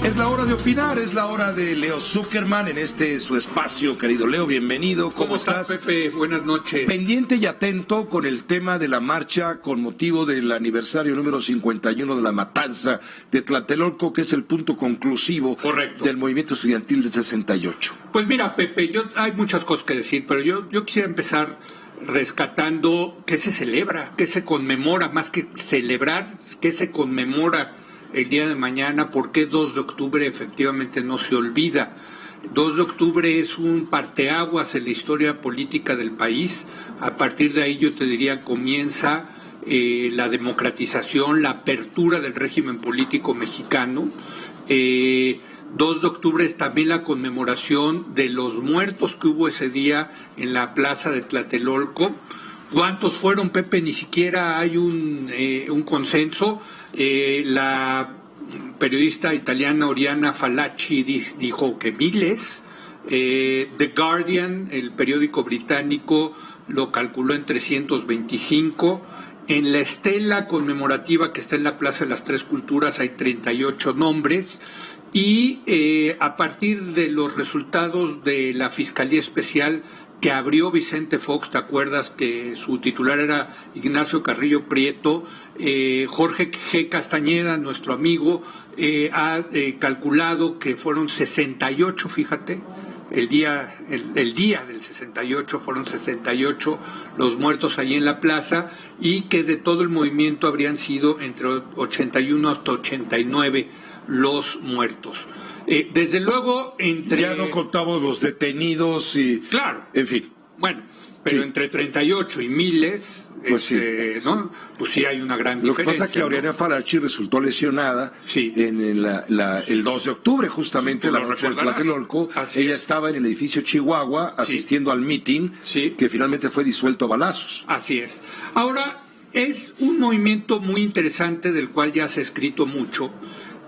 Es la hora de opinar, es la hora de Leo Zuckerman en su espacio, querido Leo, bienvenido. ¿Cómo estás, Pepe? Buenas noches. Pendiente y atento con el tema de la marcha con motivo del aniversario número 51 de la matanza de Tlatelolco, que es el punto conclusivo del movimiento estudiantil del 68. Pues mira, Pepe, hay muchas cosas que decir, pero yo quisiera empezar rescatando qué se celebra, qué se conmemora, más que celebrar, qué se conmemora el día de mañana, por qué 2 de octubre efectivamente no se olvida. 2 de octubre es un parteaguas en la historia política del país. A partir de ahí yo te diría comienza la democratización, la apertura del régimen político mexicano. 2 de octubre es también la conmemoración de los muertos que hubo ese día en la plaza de Tlatelolco. ¿Cuántos fueron, Pepe? Ni siquiera hay un consenso. La periodista italiana Oriana Fallaci dijo que miles. The Guardian, el periódico británico, lo calculó en 325. En la estela conmemorativa que está en la Plaza de las Tres Culturas hay 38 nombres. Y a partir de los resultados de la Fiscalía Especial que abrió Vicente Fox, ¿te acuerdas que su titular era Ignacio Carrillo Prieto? Jorge G. Castañeda, nuestro amigo, ha calculado que fueron 68, fíjate, el día del 68 fueron 68 los muertos allí en la plaza, y que de todo el movimiento habrían sido entre 81 hasta 89 los muertos. Desde luego, ya no contamos los detenidos y... Claro. En fin. Bueno, pero sí, entre 38 y miles, pues ¿no? Pues sí hay una gran diferencia. Lo que pasa es que Oriana Fallaci resultó lesionada en el 2 de octubre, justamente, la noche de Tlatelolco. Ella estaba en el edificio Chihuahua asistiendo al meeting que finalmente fue disuelto a balazos. Así es. Ahora, es un movimiento muy interesante del cual ya se ha escrito mucho.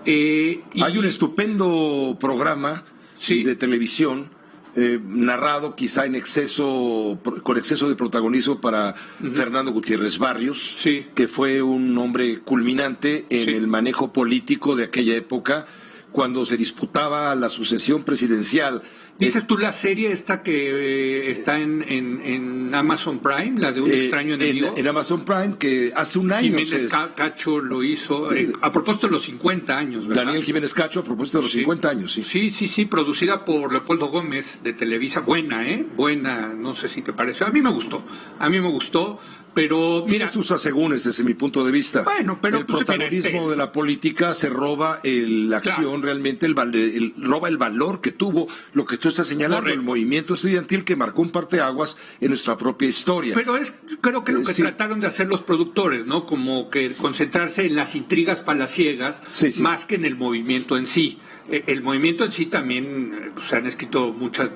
Hay un estupendo programa de televisión narrado quizá con exceso de protagonismo para Fernando Gutiérrez Barrios, que fue un hombre culminante en el manejo político de aquella época, cuando se disputaba la sucesión presidencial. ¿Dices tú la serie esta que está en Amazon Prime, la de Un extraño enemigo? En Amazon Prime, que hace un año... Jiménez Cacho lo hizo, a propósito de los 50 años, ¿verdad? Daniel Jiménez Cacho, a propósito de los 50 años, Sí, producida por Leopoldo Gómez, de Televisa. Buena, buena, no sé si te pareció. A mí me gustó, pero... Tiene sus asegúnes desde mi punto de vista. Bueno, pero... El protagonismo de la política se roba la acción, realmente, roba el valor que tuvo lo que tú estás señalando, el movimiento estudiantil que marcó un parteaguas en nuestra propia historia. Pero creo que lo que trataron de hacer los productores, ¿no? Como que concentrarse en las intrigas palaciegas, más que en el movimiento en sí. El movimiento en sí también se han escrito muchos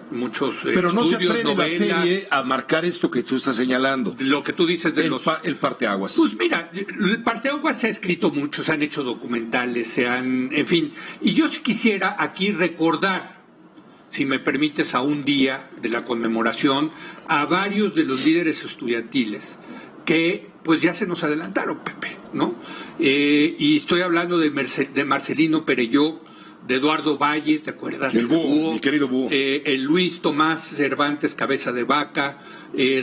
pero no estudios, se atreve novelas. La serie a marcar esto que tú estás señalando. Lo que tú dices de el parteaguas. Pues mira, el parteaguas se ha escrito mucho, se han hecho documentales, en fin. Y yo sí quisiera aquí recordar, si me permites, a un día de la conmemoración, a varios de los líderes estudiantiles que pues ya se nos adelantaron, Pepe, ¿no? Y estoy hablando de Marcelino Perelló, de Eduardo Valle, ¿te acuerdas? El Búho, mi querido Búho. El Luis Tomás Cervantes Cabeza de Vaca,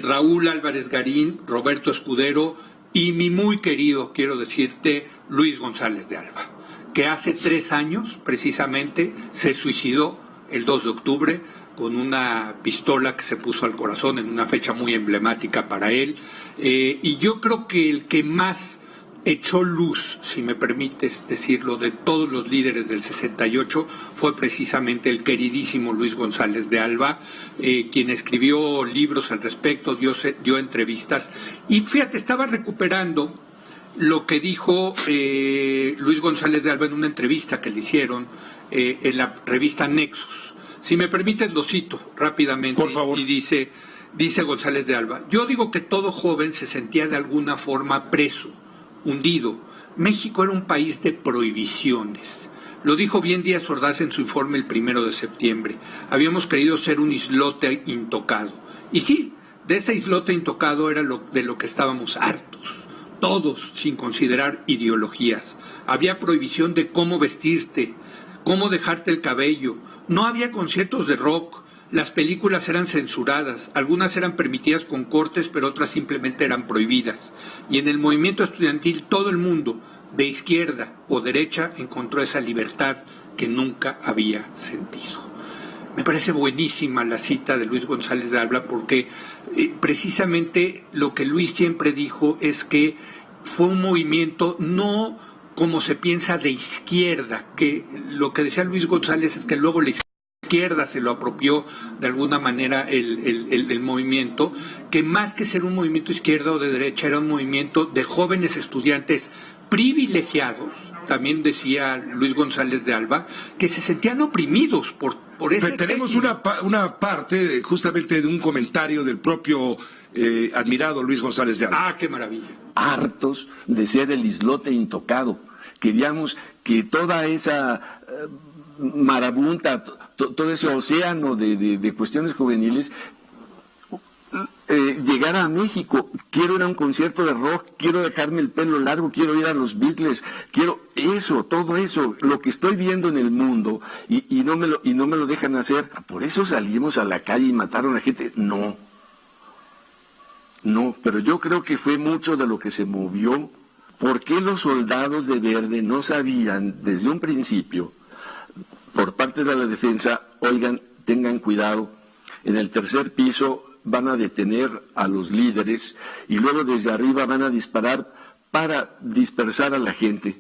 Raúl Álvarez Garín, Roberto Escudero y mi muy querido, quiero decirte, Luis González de Alba, que hace 3 años precisamente se suicidó el 2 de octubre con una pistola que se puso al corazón en una fecha muy emblemática para él. Y yo creo que el que más echó luz, si me permites decirlo, de todos los líderes del 68 fue precisamente el queridísimo Luis González de Alba, quien escribió libros al respecto, dio entrevistas. Y fíjate, estaba recuperando lo que dijo Luis González de Alba en una entrevista que le hicieron en la revista Nexos. Si me permites, lo cito rápidamente. Por favor. Y dice González de Alba: yo digo que todo joven se sentía de alguna forma preso, hundido. México era un país de prohibiciones. Lo dijo bien Díaz Ordaz en su informe el 1 de septiembre. Habíamos querido ser un islote intocado. Y sí, de ese islote intocado era de lo que estábamos hartos. Todos, sin considerar ideologías. Había prohibición de cómo vestirte, cómo dejarte el cabello. No había conciertos de rock. Las películas eran censuradas, algunas eran permitidas con cortes, pero otras simplemente eran prohibidas. Y en el movimiento estudiantil todo el mundo, de izquierda o derecha, encontró esa libertad que nunca había sentido. Me parece buenísima la cita de Luis González de Alba, porque precisamente lo que Luis siempre dijo es que fue un movimiento no como se piensa de izquierda, que lo que decía Luis González es que luego la izquierda se lo apropió de alguna manera el movimiento, que más que ser un movimiento izquierda o de derecha era un movimiento de jóvenes estudiantes privilegiados, también decía Luis González de Alba, que se sentían oprimidos por ese tenemos una parte justamente de un comentario del propio admirado Luis González de Alba. Ah, qué maravilla. Hartos de ser el islote intocado. Queríamos que toda esa marabunta, todo ese océano de cuestiones juveniles llegara a México. Quiero ir a un concierto de rock, quiero dejarme el pelo largo, quiero ir a los Beatles, quiero eso, todo eso, lo que estoy viendo en el mundo y no me lo dejan hacer. Por eso salimos a la calle y mataron a gente. No, pero yo creo que fue mucho de lo que se movió. ¿Por qué los soldados de verde no sabían desde un principio, por parte de la defensa, oigan, tengan cuidado, en el tercer piso van a detener a los líderes y luego desde arriba van a disparar para dispersar a la gente?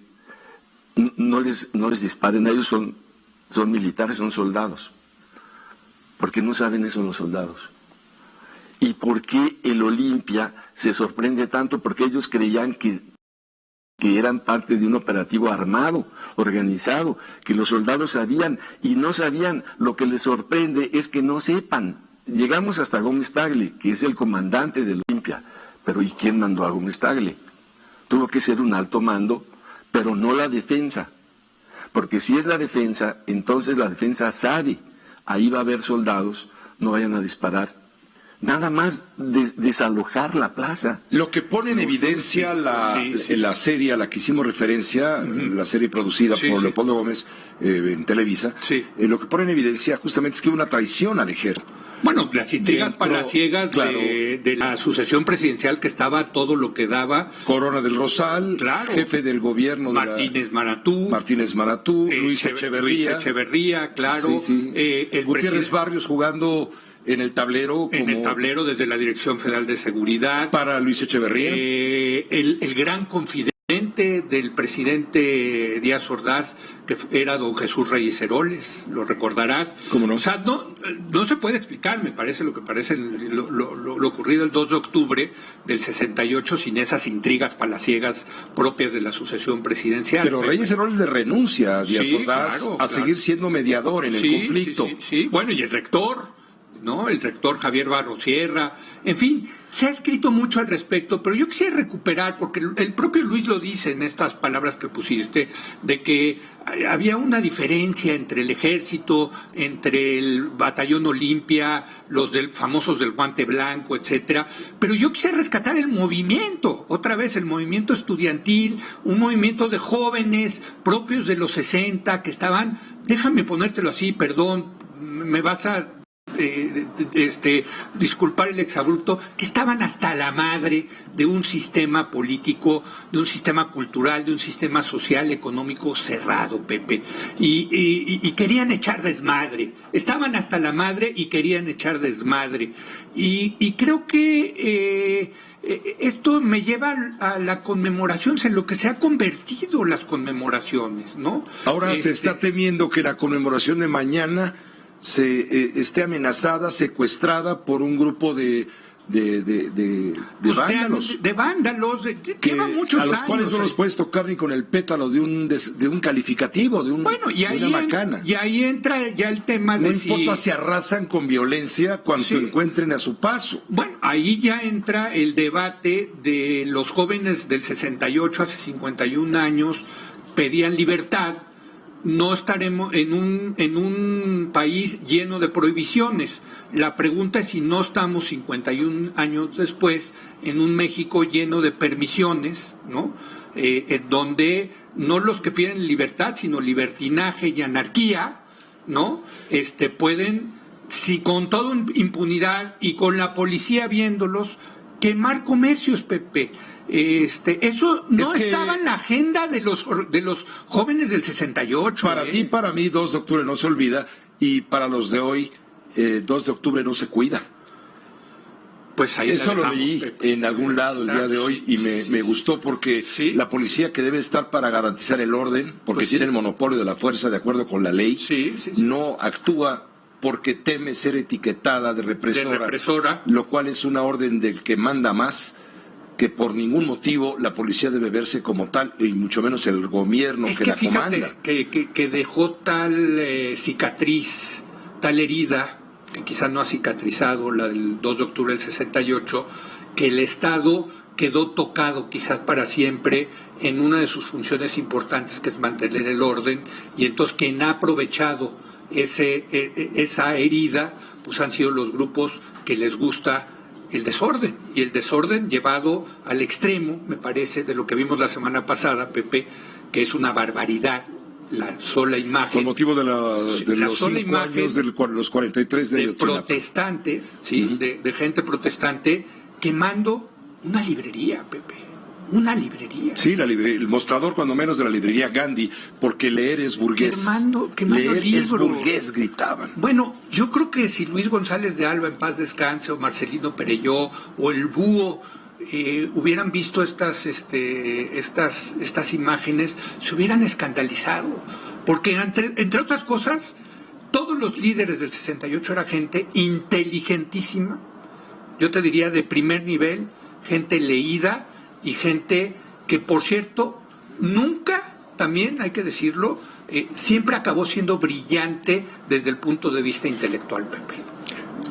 No les disparen, ellos son militares, son soldados. ¿Por qué no saben eso los soldados? ¿Y por qué el Olimpia se sorprende tanto? Porque ellos creían que eran parte de un operativo armado, organizado, que los soldados sabían y no sabían. Lo que les sorprende es que no sepan. Llegamos hasta Gómez Tagle, que es el comandante del Olimpia, pero ¿y quién mandó a Gómez Tagle? Tuvo que ser un alto mando, pero no la defensa, porque si es la defensa, entonces la defensa sabe, ahí va a haber soldados, no vayan a disparar. Nada más desalojar la plaza. Lo que pone en evidencia la serie a la que hicimos referencia, la serie producida por Leopoldo Gómez en Televisa, lo que pone en evidencia justamente es que hubo una traición al ejército. Bueno, las intrigas palaciegas claro, de la sucesión presidencial, que estaba todo lo que daba. Corona del Rosal, claro, jefe del gobierno Martínez Maratú, Luis Echeverría, claro, el Gutiérrez Barrios jugando en el tablero desde la Dirección Federal de Seguridad para Luis Echeverría, el gran confidente del presidente Díaz Ordaz, que era don Jesús Reyes Heroles, lo recordarás. ¿Cómo no? O sea, no se puede explicar, me parece, lo ocurrido el 2 de octubre del 68 sin esas intrigas palaciegas propias de la sucesión presidencial. Pero Reyes Heroles le renuncia a Díaz Ordaz a seguir siendo mediador en el conflicto. Sí. Bueno, y el rector, ¿no? El rector Javier Barrosierra, en fin, se ha escrito mucho al respecto, pero yo quisiera recuperar, porque el propio Luis lo dice en estas palabras que pusiste, de que había una diferencia entre el ejército, entre el batallón Olimpia, los famosos del guante blanco, etcétera, pero yo quisiera rescatar el movimiento, otra vez el movimiento estudiantil, un movimiento de jóvenes propios de los 60 que estaban, déjame ponértelo así, perdón, me vas a disculpar el exabrupto, que estaban hasta la madre de un sistema político, de un sistema cultural, de un sistema social, económico cerrado, Pepe, y querían echar desmadre, estaban hasta la madre y querían echar desmadre, y creo que esto me lleva a la conmemoración, en lo que se ha convertido las conmemoraciones, ¿no? Ahora se está temiendo que la conmemoración de mañana esté amenazada, secuestrada por un grupo de vándalos. De vándalos, lleva muchos años. A los cuales no los puedes tocar ni con el pétalo de un calificativo, de una macana. Y ahí entra ya el tema de no importa si arrasan con violencia cuando encuentren a su paso. Bueno, ahí ya entra el debate de los jóvenes del 68, hace 51 años, pedían libertad. No estaremos en un país lleno de prohibiciones. La pregunta es si no estamos 51 años después en un México lleno de permisiones, ¿no? en donde no los que piden libertad, sino libertinaje y anarquía, ¿no? Pueden, si con toda impunidad y con la policía viéndolos, quemar comercios, Pepe. Eso no estaba en la agenda de los jóvenes del 68. Para ti, para mí, 2 de octubre no se olvida, y para los de hoy, 2 de octubre no se cuida. Pues ahí eso lo leí, Pepe, en algún lado el día de hoy, y me gustó porque la policía, que debe estar para garantizar el orden, porque tiene el monopolio de la fuerza de acuerdo con la ley, no actúa porque teme ser etiquetada de represora, lo cual es una orden del que manda más, que por ningún motivo la policía debe verse como tal, y mucho menos el gobierno que la comanda. Que dejó tal cicatriz, tal herida, que quizás no ha cicatrizado, la del 2 de octubre del 68, que el Estado quedó tocado quizás para siempre en una de sus funciones importantes, que es mantener el orden, y entonces quien ha aprovechado esa herida, pues han sido los grupos que les gusta el desorden, y el desorden llevado al extremo, me parece, de lo que vimos la semana pasada, Pepe, que es una barbaridad, la sola imagen. Con motivo de los 5 años de los 43 de Ayotzinapa. Protestantes, de gente protestante, quemando una librería, Pepe. Una librería. Sí, el mostrador, cuando menos, de la librería Gandhi, porque leer es burgués. Quemando leer libros. Es burgués, gritaban. Bueno, yo creo que si Luis González de Alba, en paz descanse, o Marcelino Perelló, o el Búho, hubieran visto estas imágenes, se hubieran escandalizado. Porque, entre otras cosas, todos los líderes del 68 era gente inteligentísima, yo te diría de primer nivel, gente leída, y gente que, por cierto, nunca, también hay que decirlo, siempre acabó siendo brillante desde el punto de vista intelectual, Pepe.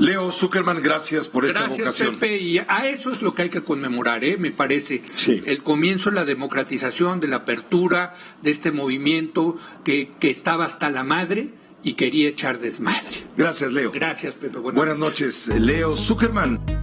Leo Zuckerman, gracias por esta vocación. Gracias, Pepe, y a eso es lo que hay que conmemorar, me parece. Sí. El comienzo, la democratización, de la apertura de este movimiento que estaba hasta la madre y quería echar desmadre. Gracias, Leo. Gracias, Pepe. Buenas noches, Leo Zuckerman.